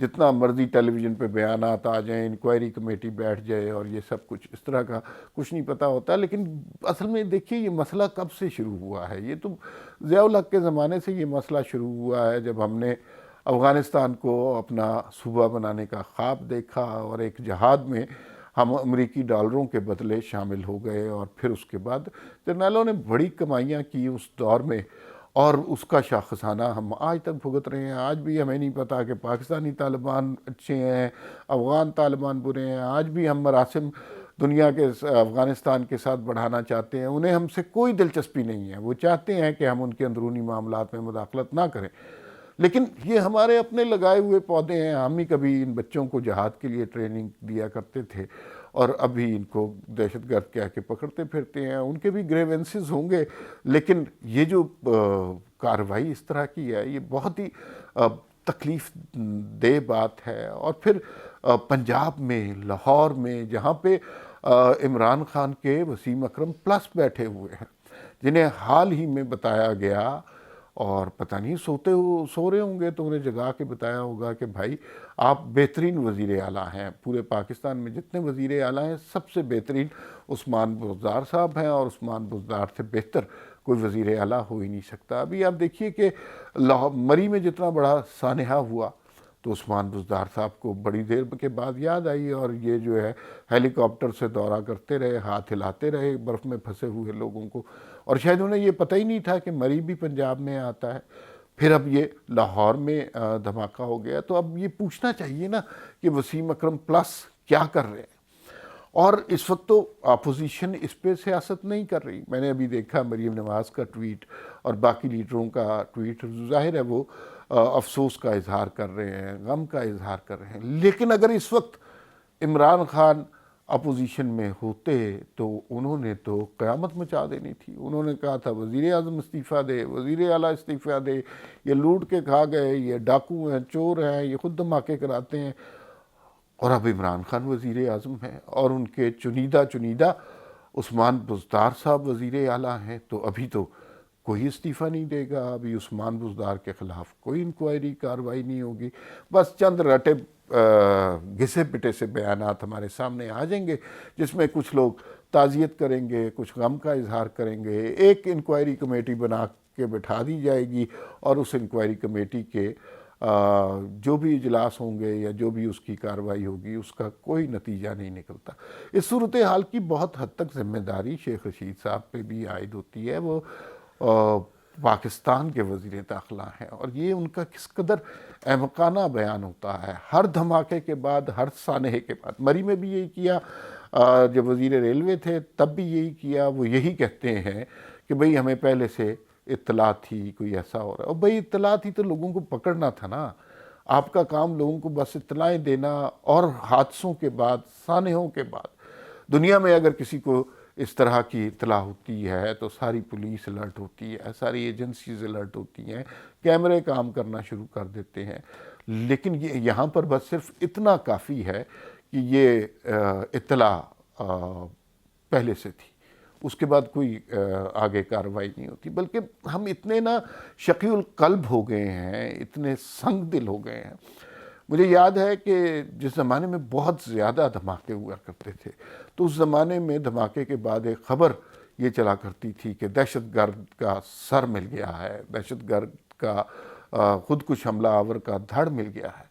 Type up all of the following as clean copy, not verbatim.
جتنا مرضی ٹیلی ویژن پہ بیانات آ جائیں، انکوائری کمیٹی بیٹھ جائے اور یہ سب کچھ اس طرح کا کچھ نہیں پتہ ہوتا. لیکن اصل میں دیکھیے یہ مسئلہ کب سے شروع ہوا ہے. یہ تو ضیاء الحق کے زمانے سے یہ مسئلہ شروع ہوا ہے، جب ہم نے افغانستان کو اپنا صوبہ بنانے کا خواب دیکھا اور ایک جہاد میں ہم امریکی ڈالروں کے بدلے شامل ہو گئے، اور پھر اس کے بعد جرنیلوں نے بڑی کمائیاں کی اس دور میں، اور اس کا شاخسانہ ہم آج تک بھگت رہے ہیں. آج بھی ہمیں نہیں پتا کہ پاکستانی طالبان اچھے ہیں، افغان طالبان برے ہیں. آج بھی ہم مراسم دنیا کے افغانستان کے ساتھ بڑھانا چاہتے ہیں. انہیں ہم سے کوئی دلچسپی نہیں ہے، وہ چاہتے ہیں کہ ہم ان کے اندرونی معاملات میں مداخلت نہ کریں. لیکن یہ ہمارے اپنے لگائے ہوئے پودے ہیں. ہم ہی کبھی ان بچوں کو جہاد کے لیے ٹریننگ دیا کرتے تھے، اور ابھی ان کو دہشت گرد کہہ کے پکڑتے پھرتے ہیں. ان کے بھی گریونسز ہوں گے، لیکن یہ جو کارروائی اس طرح کی ہے، یہ بہت ہی تکلیف دہ بات ہے. اور پھر پنجاب میں، لاہور میں، جہاں پہ عمران خان کے وسیم اکرم پلس بیٹھے ہوئے ہیں، جنہیں حال ہی میں بتایا گیا، اور پتہ نہیں سو رہے ہوں گے تو انہیں جگا کے بتایا ہوگا کہ بھائی آپ بہترین وزیر اعلیٰ ہیں. پورے پاکستان میں جتنے وزیر اعلیٰ ہیں سب سے بہترین عثمان بزدار صاحب ہیں، اور عثمان بزدار سے بہتر کوئی وزیر اعلیٰ ہو ہی نہیں سکتا. ابھی آپ دیکھیے کہ مری میں جتنا بڑا سانحہ ہوا تو عثمان بزدار صاحب کو بڑی دیر کے بعد یاد آئی، اور یہ جو ہے ہیلی کاپٹر سے دورہ کرتے رہے، ہاتھ ہلاتے رہے برف میں پھنسے ہوئے لوگوں کو. اور شاید انہیں یہ پتہ ہی نہیں تھا کہ مری بھی پنجاب میں آتا ہے. پھر اب یہ لاہور میں دھماکہ ہو گیا. تو اب یہ پوچھنا چاہیے نا کہ وسیم اکرم پلس کیا کر رہے ہیں. اور اس وقت تو اپوزیشن اس پہ سیاست نہیں کر رہی. میں نے ابھی دیکھا مریم نواز کا ٹویٹ اور باقی لیڈروں کا ٹویٹ، ظاہر ہے وہ افسوس کا اظہار کر رہے ہیں، غم کا اظہار کر رہے ہیں. لیکن اگر اس وقت عمران خان اپوزیشن میں ہوتے تو انہوں نے تو قیامت مچا دینی تھی. انہوں نے کہا تھا وزیر اعظم استعفیٰ دے، وزیر اعلیٰ استعفیٰ دے، یہ لوٹ کے کھا گئے، یہ ڈاکو ہیں، چور ہیں، یہ خود دھماکے کراتے ہیں. اور اب عمران خان وزیر اعظم ہیں، اور ان کے چنیدہ عثمان بزدار صاحب وزیر اعلیٰ ہیں. تو ابھی تو کوئی استعفیٰ نہیں دے گا، ابھی عثمان بزدار کے خلاف کوئی انکوائری کارروائی نہیں ہوگی. بس چند رٹے گھسے پٹے سے بیانات ہمارے سامنے آ جائیں گے، جس میں کچھ لوگ تعزیت کریں گے، کچھ غم کا اظہار کریں گے. ایک انکوائری کمیٹی بنا کے بٹھا دی جائے گی، اور اس انکوائری کمیٹی کے جو بھی اجلاس ہوں گے یا جو بھی اس کی کارروائی ہوگی، اس کا کوئی نتیجہ نہیں نکلتا. اس صورتحال کی بہت حد تک ذمہ داری شیخ رشید صاحب پہ بھی عائد ہوتی ہے. وہ پاکستان کے وزیر داخلہ ہیں، اور یہ ان کا کس قدر احمقانہ بیان ہوتا ہے. ہر دھماکے کے بعد، ہر سانحے کے بعد، مری میں بھی یہی کیا، جب وزیر ریلوے تھے تب بھی یہی کیا. وہ یہی کہتے ہیں کہ بھئی ہمیں پہلے سے اطلاع تھی کوئی ایسا ہو رہا ہے. اور بھئی اطلاع تھی تو لوگوں کو پکڑنا تھا نا. آپ کا کام لوگوں کو بس اطلاعیں دینا، اور حادثوں کے بعد، سانحوں کے بعد دنیا میں اگر کسی کو اس طرح کی اطلاع ہوتی ہے تو ساری پولیس الرٹ ہوتی ہے، ساری ایجنسیز الرٹ ہوتی ہیں، کیمرے کام کرنا شروع کر دیتے ہیں. لیکن یہاں پر بس صرف اتنا کافی ہے کہ یہ اطلاع پہلے سے تھی، اس کے بعد کوئی آگے کارروائی نہیں ہوتی. بلکہ ہم اتنے نا شقی القلب ہو گئے ہیں، اتنے سنگ دل ہو گئے ہیں. مجھے یاد ہے کہ جس زمانے میں بہت زیادہ دھماکے ہوا کرتے تھے، تو اس زمانے میں دھماکے کے بعد ایک خبر یہ چلا کرتی تھی کہ دہشت گرد کا سر مل گیا ہے، دہشت گرد کا خودکش حملہ آور کا دھڑ مل گیا ہے.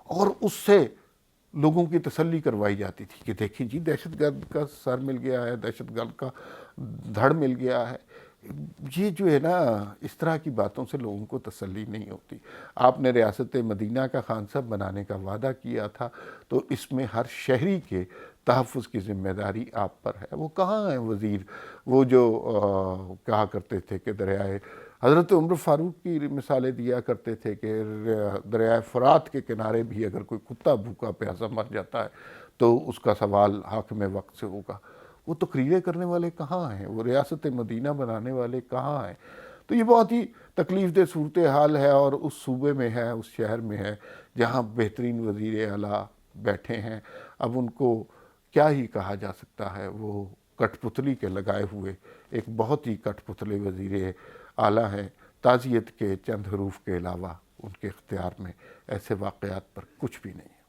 اور اس سے لوگوں کی تسلی کروائی جاتی تھی کہ دیکھیں جی دہشت گرد کا سر مل گیا ہے، دہشت گرد کا دھڑ مل گیا ہے. یہ جو ہے نا، اس طرح کی باتوں سے لوگوں کو تسلی نہیں ہوتی. آپ نے ریاست مدینہ کا خان صاحب بنانے کا وعدہ کیا تھا، تو اس میں ہر شہری کے تحفظ کی ذمہ داری آپ پر ہے. وہ کہاں ہیں وزیر؟ وہ جو کہا کرتے تھے کہ دریائے حضرت عمر فاروق کی مثالیں دیا کرتے تھے کہ دریائے فرات کے کنارے بھی اگر کوئی کتا بھوکا پیاسا مر جاتا ہے تو اس کا سوال حاکم وقت سے ہوگا. وہ تقریریں کرنے والے کہاں ہیں؟ وہ ریاست مدینہ بنانے والے کہاں ہیں؟ تو یہ بہت ہی تکلیف دہ صورتحال ہے، اور اس صوبے میں ہے، اس شہر میں ہے جہاں بہترین وزیر اعلیٰ بیٹھے ہیں. اب ان کو کیا ہی کہا جا سکتا ہے. وہ کٹ پتلی کے لگائے ہوئے ایک بہت ہی کٹ پتلے وزیر اعلیٰ ہیں. تعزیت کے چند حروف کے علاوہ ان کے اختیار میں ایسے واقعات پر کچھ بھی نہیں ہے۔